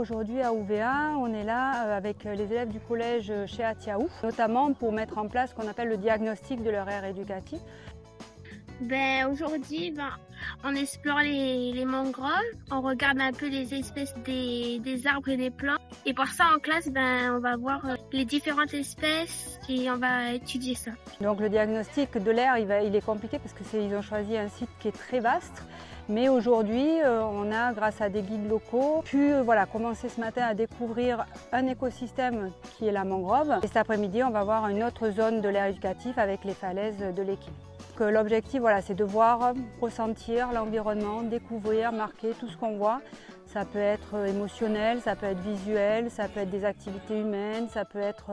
Aujourd'hui à UVA, on est là avec les élèves du collège chez Atiaou, notamment pour mettre en place ce qu'on appelle le diagnostic de leur aire éducative. Aujourd'hui, on explore les mangroves, on regarde un peu les espèces des arbres et des plantes. Et pour ça, en classe, on va voir les différentes espèces et on va étudier ça. Donc le diagnostic de l'aire, il est compliqué parce qu'ils ont choisi un site qui est très vaste. Mais aujourd'hui, on a, grâce à des guides locaux, pu commencer ce matin à découvrir un écosystème qui est la mangrove. Et cet après-midi, on va voir une autre zone de l'aire éducative avec les falaises de l'Équine. L'objectif, c'est de voir, ressentir l'environnement, découvrir, marquer tout ce qu'on voit. Ça peut être émotionnel, ça peut être visuel, ça peut être des activités humaines, ça peut être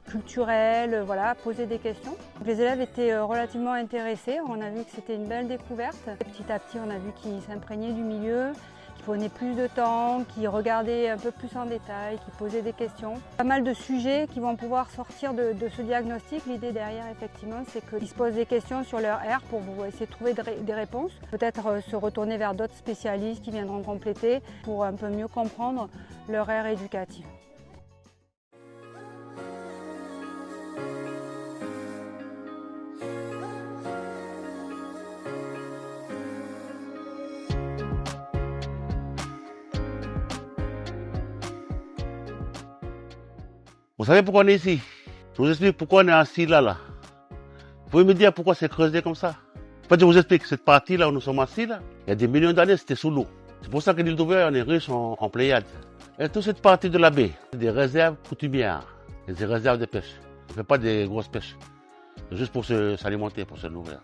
culturel, poser des questions. Donc, les élèves étaient relativement intéressés, on a vu que c'était une belle découverte. Petit à petit, on a vu qu'ils s'imprégnaient du milieu, qu'ils prenaient plus de temps, qu'ils regardaient un peu plus en détail, qu'ils posaient des questions. Pas mal de sujets qui vont pouvoir sortir de ce diagnostic. L'idée derrière, effectivement, c'est qu'ils se posent des questions sur leur aire pour essayer de trouver des réponses. Peut-être se retourner vers d'autres spécialistes qui viendront compléter pour un peu mieux comprendre leur aire éducative. Vous savez pourquoi on est ici? Je vous explique pourquoi on est assis là. Vous pouvez me dire pourquoi c'est creusé comme ça? En fait, je vous explique, cette partie-là où nous sommes assis, là, il y a des millions d'années, c'était sous l'eau. C'est pour ça que l'île d'Ouvéa, on est riche en Pléiades. Et toute cette partie de la baie, c'est des réserves coutumières, des réserves de pêche. On ne fait pas des grosses pêches. C'est juste pour s'alimenter, pour se nourrir.